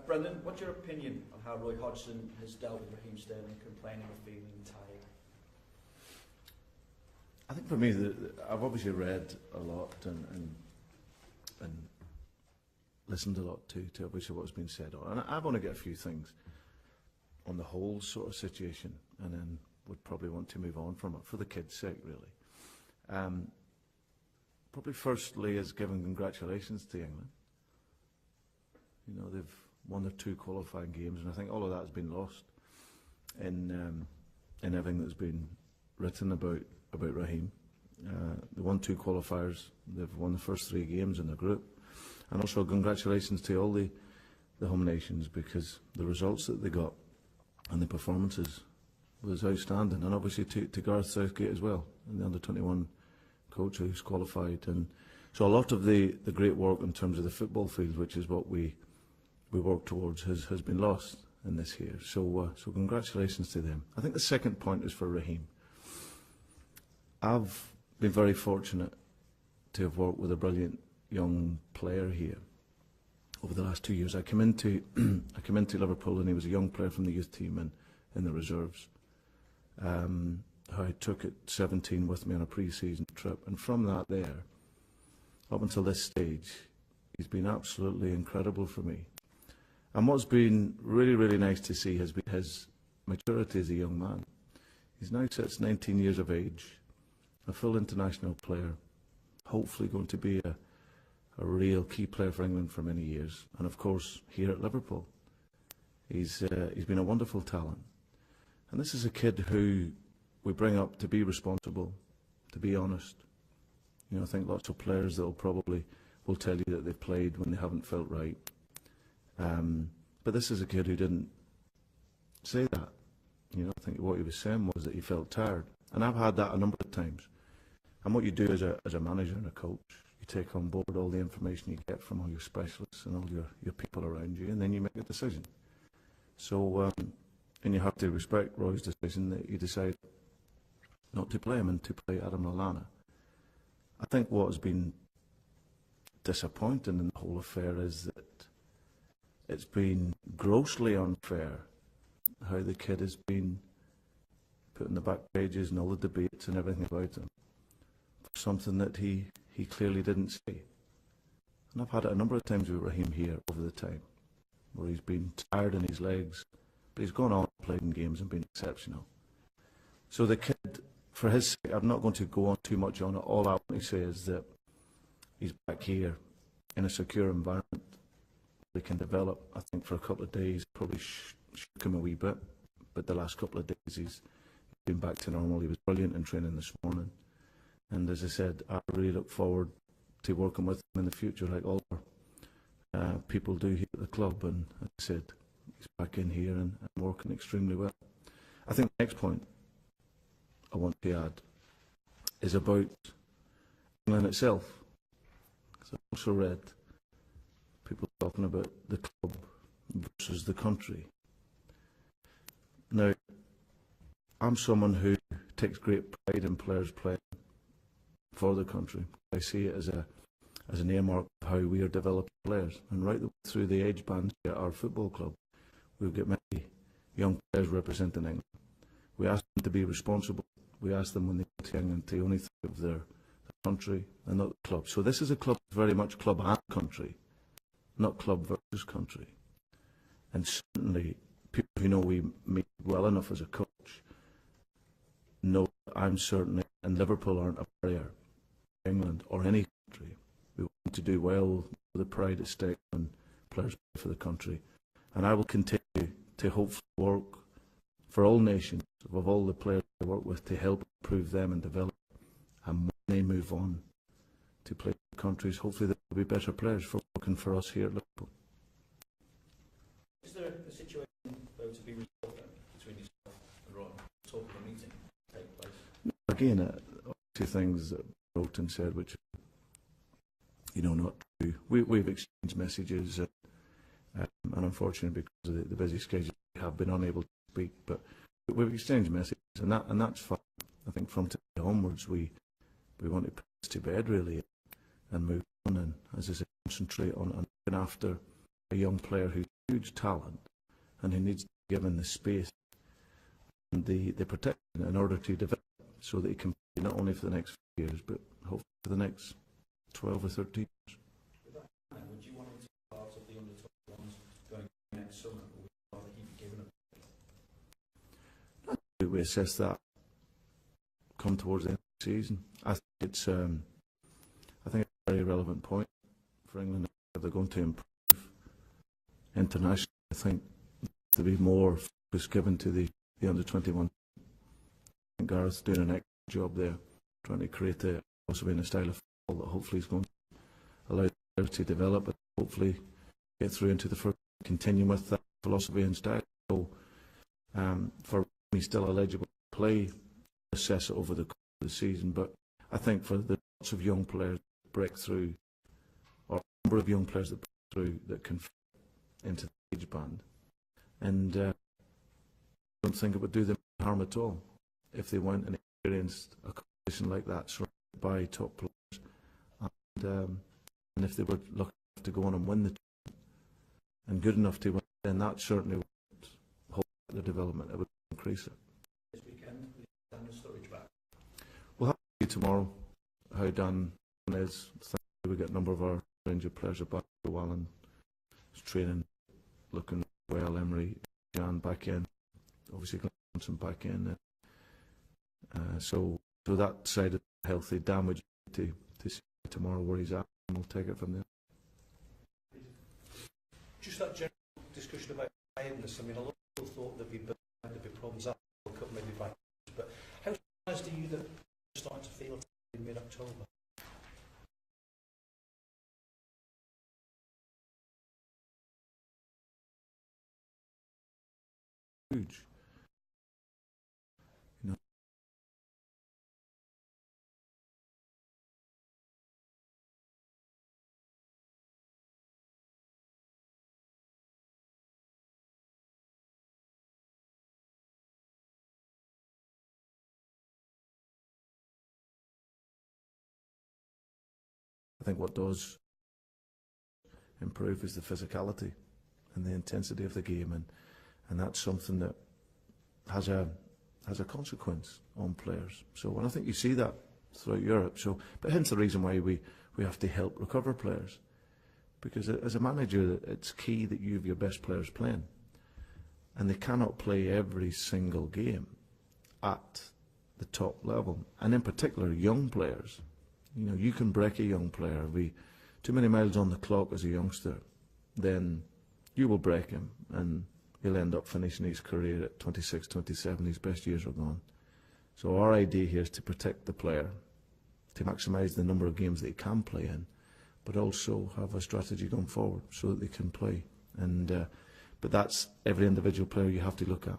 Brendan, what's your opinion on how Roy Hodgson has dealt with Raheem Sterling complaining of feeling tired? I think for me, I've obviously read a lot and listened a lot to obviously what's been said on, and I want to get a few things on the whole sort of situation, and then would probably want to move on from it for the kids' sake, really. Probably firstly is giving congratulations to England. You know, they've won their 2 qualifying games, and I think all of that has been lost in everything that's been written about Raheem. They won 2 qualifiers. They've won the first 3 games in the group, and also congratulations to all the home nations, because the results that they got and the performances was outstanding, and obviously to Gareth Southgate as well, and the under-21 coach who's qualified. And so a lot of the great work in terms of the football field, which is what we work towards, has been lost in this year. So congratulations to them. I think the second point is for Raheem. I've been very fortunate to have worked with a brilliant young player here over the last 2 years. I came into Liverpool, and he was a young player from the youth team and in the reserves. I took at 17 with me on a pre-season trip, and from that there, up until this stage, he's been absolutely incredible for me. And what's been really, really nice to see has been his maturity as a young man. He's now sits 19 years of age, a full international player, hopefully going to be a real key player for England for many years. And of course, here at Liverpool, he's been a wonderful talent. And this is a kid who we bring up to be responsible, to be honest. You know, I think lots of players that will tell you that they've played when they haven't felt right. But this is a kid who didn't say that. You know, I think what he was saying was that he felt tired. And I've had that a number of times. And what you do as a manager and a coach, you take on board all the information you get from all your specialists and all your people around you, and then you make a decision. So, and you have to respect Roy's decision that he decided not to play him and to play Adam Lallana. I think what has been disappointing in the whole affair is that it's been grossly unfair how the kid has been put in the back pages and all the debates and everything about him for something that he clearly didn't say. And I've had it a number of times with Raheem here over the time, where he's been tired in his legs, but he's gone on and played in games and been exceptional. So the kid, for his sake, I'm not going to go on too much on it. All I want to say is that he's back here in a secure environment. They can develop. I think for a couple of days, probably shook him a wee bit, but the last couple of days he's been back to normal. He was brilliant in training this morning. And as I said, I really look forward to working with him in the future, like all our people do here at the club. And as I said, he's back in here and working extremely well. I think the next point I want to add is about England itself. So I also read people talking about the club versus the country. Now, I'm someone who takes great pride in players playing for the country. I see it as an earmark of how we are developing players. And right through the age bands at our football club, we've got many young players representing England. We ask them to be responsible. We ask them when they go to England to only think of their country and not the club. So this is a club very much club and country, not club versus country. And certainly people who know we meet well enough as a coach know that I'm certainly, and Liverpool aren't a barrier, England or any country. We want to do well with the pride at stake when players play for the country. And I will continue to hopefully work for all nations, of all the players I work with, to help improve them and develop. And when they move on to play for countries, hopefully there will be better players for working for us here at Liverpool. Is there a situation though to be resolved between yourself and Ron? Talk of a meeting take place? Again, two things that wrote and said, which, you know, not true. We've exchanged messages, and unfortunately, because of the busy schedule, we have been unable to speak. But we've exchanged messages, and that's fine. I think from today onwards, we want to put this to bed really, and move on, and as I say, concentrate on looking after a young player who's huge talent, and he needs to be given the space and the protection in order to develop, so that he can play not only for the next few years, but hopefully for the next 12 or 13 years. Would you want him to be part of the under-21s going next summer, or would you rather he be given a... We assess that come towards the end of the season. I think it's a very relevant point for England. If they're going to improve internationally, I think to be more focus given to the under-21. I think Gareth's doing an excellent job there, trying to create a philosophy and a style of football that hopefully is going to allow players to develop and hopefully get through into the first, continue with that philosophy and style. So for me, still eligible to play, assess it over the course of the season. But I think for the lots of young players that break through, or a number of young players that break through, that can fit into the age band, and I don't think it would do them harm at all if they went and experienced a competition like that, surrounded by top players, and if they were lucky enough to go on and win the tournament, and good enough to win, then that certainly would hold the development. It would increase it. This weekend, Daniel Sturridge back. We'll have to see tomorrow how Dan is. We get a number of our injured players are back for a while and is training, looking well. Emery, Jan back in, obviously Johnson back in. So that side of healthy, Dan would to see tomorrow where he's at, and we'll take it from there. Just that general discussion about tiredness. I mean, a lot of people thought there'd be problems after the World Cup, maybe by, but how surprised are you that you're starting to feel in mid-October? Huge. You know, I think what does improve is the physicality and the intensity of the game, and that's something that has a consequence on players. So, and I think you see that throughout Europe. So, but hence the reason why we have to help recover players, because as a manager, it's key that you have your best players playing, and they cannot play every single game at the top level, and in particular young players. You know, you can break a young player. Too many miles on the clock as a youngster, then you will break him, and he'll end up finishing his career at 26, 27, his best years are gone. So our idea here is to protect the player, to maximise the number of games that he can play in, but also have a strategy going forward so that they can play. And but that's every individual player you have to look at.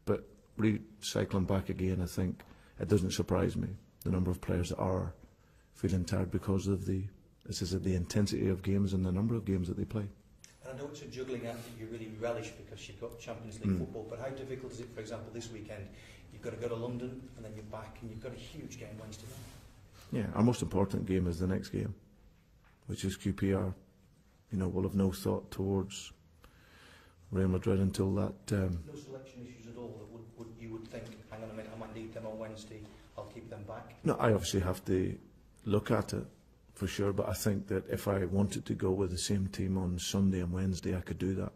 But recycling back again, I think it doesn't surprise me, the number of players that are feeling tired because of the intensity of games and the number of games that they play. And I know it's a juggling act that you really relish because you've got Champions League football, but how difficult is it, for example, this weekend? You've got to go to London and then you're back and you've got a huge game Wednesday night. Yeah, our most important game is the next game, which is QPR. You know, we'll have no thought towards Real Madrid until that. No selection issues at all that you would think, hang on a minute, I might need them on Wednesday, I'll keep them back? No, I obviously have to look at it for sure, but I think that if I wanted to go with the same team on Sunday and Wednesday, I could do that.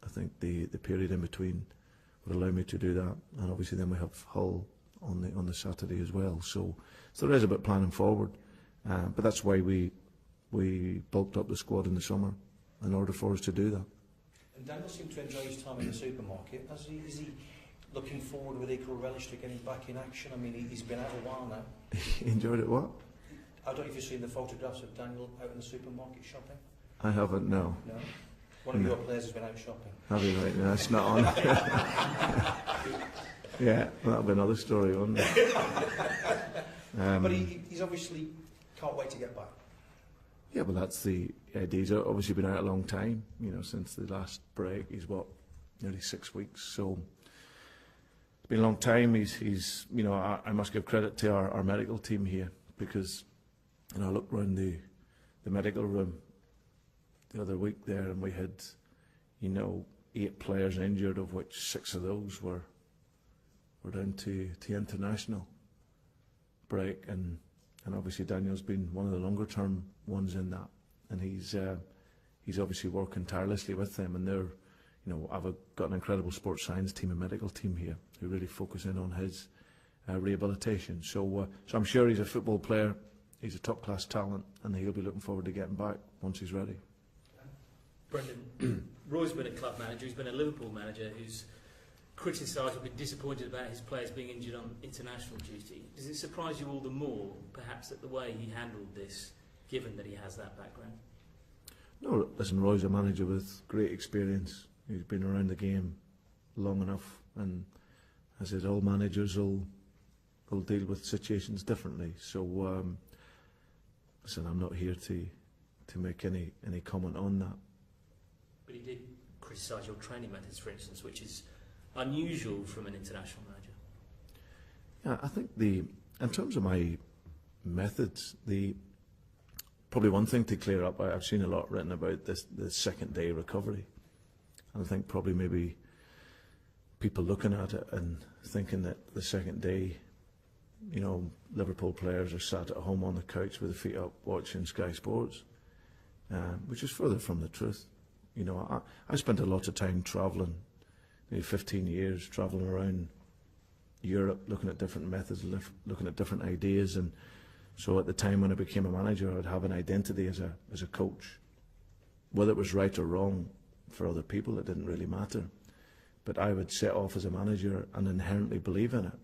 I think the period in between would allow me to do that, and obviously then we have Hull on the Saturday as well. So there is a bit planning forward, but that's why we bulked up the squad in the summer in order for us to do that. And Daniel seemed to enjoy his time in the supermarket. Is he looking forward with equal relish to getting back in action? I mean, he's been out a while now. He enjoyed it what? I don't know if you've seen the photographs of Daniel out in the supermarket shopping. I haven't, no. No? One of your players has been out shopping. Have you, right? No, it's not on. Yeah, that'll be another story, won't it? But he's obviously can't wait to get back. Yeah, well, that's the idea. He's obviously been out a long time, you know, since the last break. He's, nearly 6 weeks. So it's been a long time. He's you know, I must give credit to our medical team here, because, you know, I looked around the medical room the other week there, and we had, 8 players injured, of which 6 of those were down to international break, and obviously Daniel's been one of the longer term ones in that, and he's obviously working tirelessly with them, and they're, I've got an incredible sports science team and medical team here who really focus in on his rehabilitation. So I'm sure he's a football player, he's a top class talent, and he'll be looking forward to getting back once he's ready. Brendan, Roy's been a club manager, he's been a Liverpool manager who's criticised or been disappointed about his players being injured on international duty. Does it surprise you all the more, perhaps, at the way he handled this, given that he has that background? No, listen, Roy's a manager with great experience. He's been around the game long enough, and as I said, all managers will deal with situations differently. So, listen, I'm not here to make any comment on that. But he did criticise your training methods, for instance, which is unusual from an international manager. Yeah, I think in terms of my methods, probably one thing to clear up, I've seen a lot written about the second day recovery. And I think probably maybe people looking at it and thinking that the second day, Liverpool players are sat at home on the couch with their feet up watching Sky Sports, which is further from the truth. I spent a lot of time travelling, maybe 15 years travelling around Europe, looking at different methods, looking at different ideas, and so at the time when I became a manager, I'd have an identity as a coach. Whether it was right or wrong for other people, it didn't really matter. But I would set off as a manager and inherently believe in it.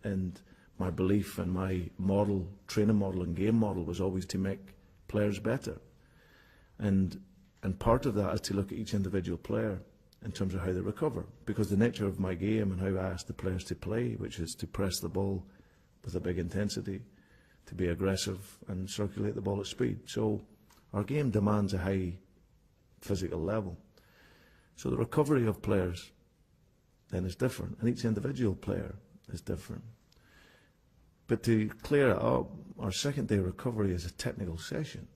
And my belief and my model, training model and game model, was always to make players better. And part of that is to look at each individual player in terms of how they recover. Because the nature of my game and how I ask the players to play, which is to press the ball with a big intensity, to be aggressive and circulate the ball at speed. So our game demands a high physical level. So the recovery of players then is different, and each individual player is different. But to clear it up, our second day recovery is a technical session.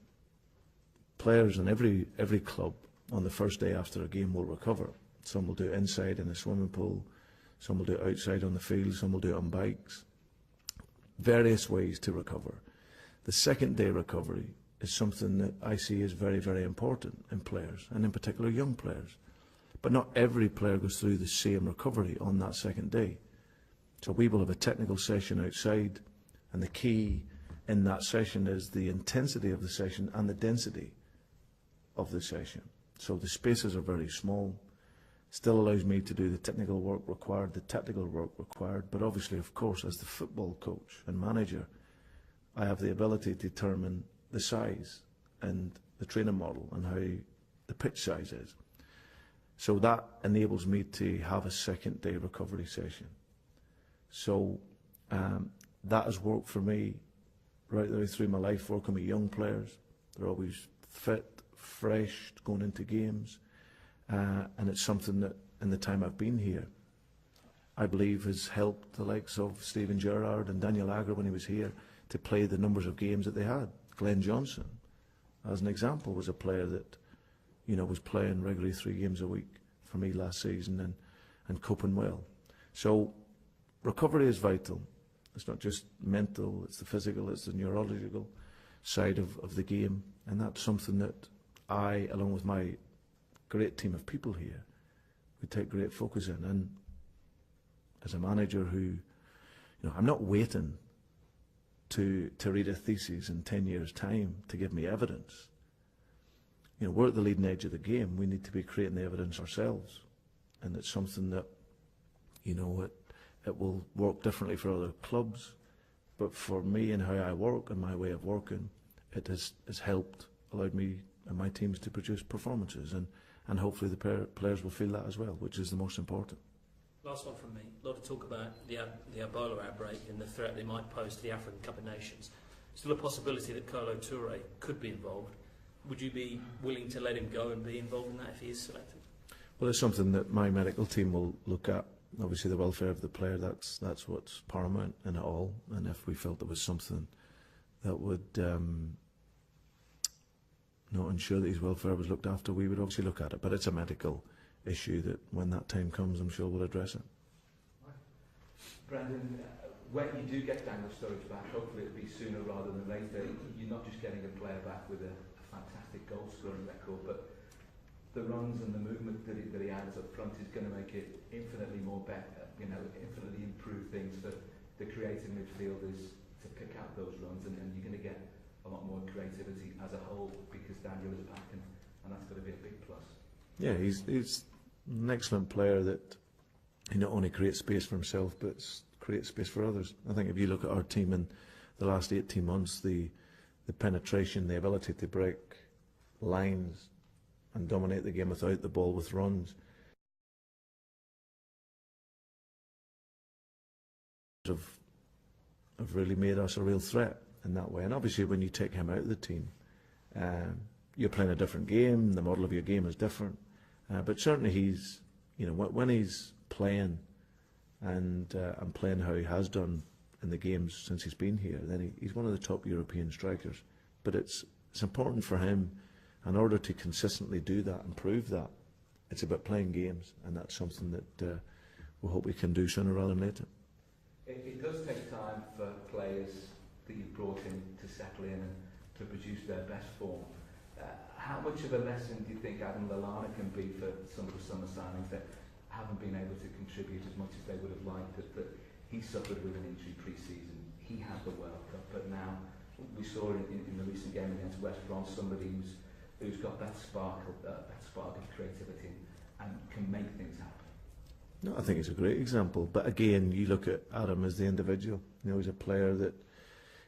Players in every club on the first day after a game will recover. Some will do it inside in a swimming pool, some will do it outside on the field, some will do it on bikes. Various ways to recover. The second day recovery is something that I see as very, very important in players, and in particular young players. But not every player goes through the same recovery on that second day. So we will have a technical session outside, and the key in that session is the intensity of the session and the density of the session. So the spaces are very small, still allows me to do the technical work required, the tactical work required, but obviously, of course, as the football coach and manager, I have the ability to determine the size and the training model and how the pitch size is. So that enables me to have a second day recovery session. So that has worked for me right the way through my life, working with young players. They're always fit, fresh, going into games. And it's something that, in the time I've been here, I believe has helped the likes of Steven Gerrard and Daniel Agger when he was here to play the numbers of games that they had. Glenn Johnson, as an example, was a player that was playing regularly 3 games a week for me last season and coping well. So recovery is vital. It's not just mental, it's the physical, it's the neurological side of the game, and that's something that I, along with my great team of people here, we take great focus in. And as a manager who, I'm not waiting to read a thesis in 10 years' time to give me evidence. We're at the leading edge of the game. We need to be creating the evidence ourselves, and it's something that, it will work differently for other clubs, but for me and how I work and my way of working, it has helped, allowed me and my teams to produce performances, and hopefully the players will feel that as well, which is the most important. Last one from me. A lot of talk about the Ebola outbreak and the threat they might pose to the African Cup of Nations. Still a possibility that Kolo Touré could be involved. Would you be willing to let him go and be involved in that if he is selected? Well, it's something that my medical team will look at. Obviously, the welfare of the player, that's what's paramount in it all. And if we felt there was something that would not ensure that his welfare was looked after, we would obviously look at it. But it's a medical issue that when that time comes, I'm sure we'll address it. Brendan, when you do get Daniel Sturridge back, hopefully it'll be sooner rather than later. You're not just getting a player back with a fantastic goal scoring record, but the runs and the movement that he adds up front is going to make it infinitely more better, infinitely improve things for the creative midfielders to pick out those runs, and you're going to get a lot more creativity as a whole because Daniel is back, and that's going to be a big plus. Yeah, he's an excellent player that he not only creates space for himself but creates space for others. I think if you look at our team in the last 18 months, the penetration, the ability to break lines and dominate the game without the ball with runs have really made us a real threat in that way. And obviously when you take him out of the team, you're playing a different game, the model of your game is different, but certainly he's, when he's playing and playing how he has done in the games since he's been here, then he's one of the top European strikers. But it's important for him, in order to consistently do that and prove that, it's about playing games, and that's something that we hope we can do sooner rather than later. It does take time for players that you've brought in to settle in and to produce their best form. How much of a lesson do you think Adam Lallana can be for some of the summer signings that haven't been able to contribute as much as they would have liked? That he suffered with an injury pre-season, he had the World Cup, but now we saw in the recent game against West Brom somebody who's got that spark of creativity and can make things happen. No, I think it's a great example. But again, you look at Adam as the individual. He's a player that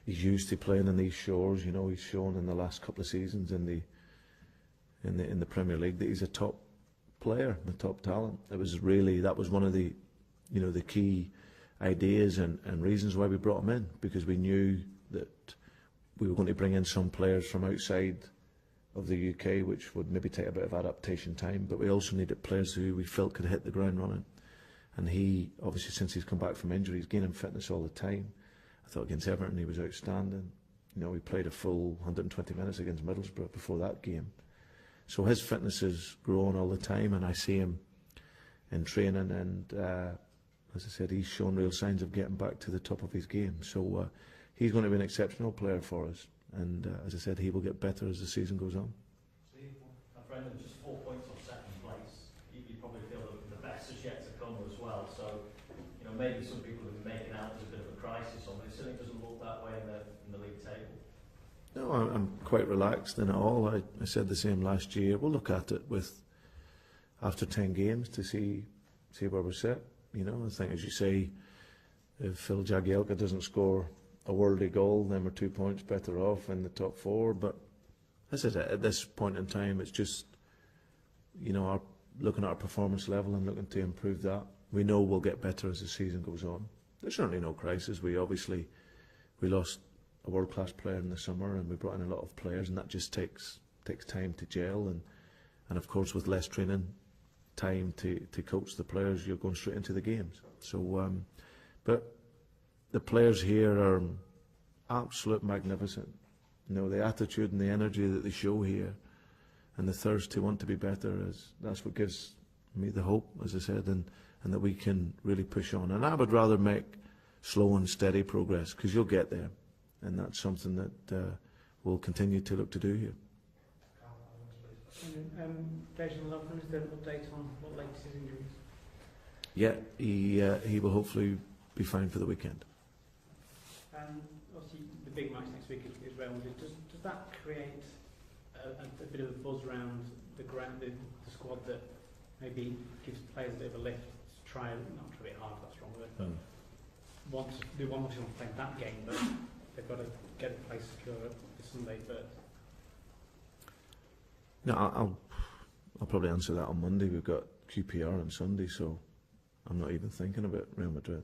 he's used to playing in these shores. He's shown in the last couple of seasons in the Premier League that he's a top player, a top talent. That was one of the the key ideas and reasons why we brought him in, because we knew that we were going to bring in some players from outside of the UK, which would maybe take a bit of adaptation time, but we also needed players who we felt could hit the ground running. And he, obviously, since he's come back from injury, he's gaining fitness all the time. I thought against Everton he was outstanding. We played a full 120 minutes against Middlesbrough before that game. So his fitness is growing all the time, and I see him in training, and as I said, he's shown real signs of getting back to the top of his game. So he's going to be an exceptional player for us, and as I said, he will get better as the season goes on. Brendan, just 4 points off second place. You probably feel that the best is yet to come as well. So, maybe some people have made it out as a bit of a crisis, or it certainly doesn't look that way in the league table. No, I'm quite relaxed in it all. I said the same last year. We'll look at it after 10 games to see where we're set. I think, as you say, if Phil Jagielka doesn't score a worldly goal, then we're 2 points better off in the top four. But as I said, at this point in time, it's just looking at our performance level and looking to improve that. We know we'll get better as the season goes on. There's certainly no crisis. We lost a world-class player in the summer, and we brought in a lot of players, and that just takes time to gel, and of course with less training time to coach the players, you're going straight into the games. So but the players here are absolute magnificent. The attitude and the energy that they show here, and the thirst to want to be better, that's what gives me the hope, as I said, and that we can really push on. And I would rather make slow and steady progress, because you'll get there, and that's something that we'll continue to look to do here. Jason Loveland, is there an update on what latest his injuries? Yeah, he will hopefully be fine for the weekend. Obviously, the big match next week is Real Madrid. Does that create a bit of a buzz around the squad that maybe gives players a bit of a lift to try, not try it hard, that's wrong, but they want to play that game, but they've got to get a place secure for Sunday first? No, I'll probably answer that on Monday. We've got QPR on Sunday, so I'm not even thinking about Real Madrid.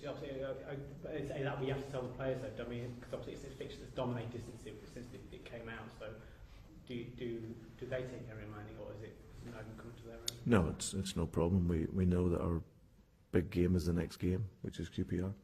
That we have to tell the players though, because obviously it's a fixture that's dominated since it came out. So do they take their own money, or is it not even come to their own? No, it's no problem. We know that our big game is the next game, which is QPR.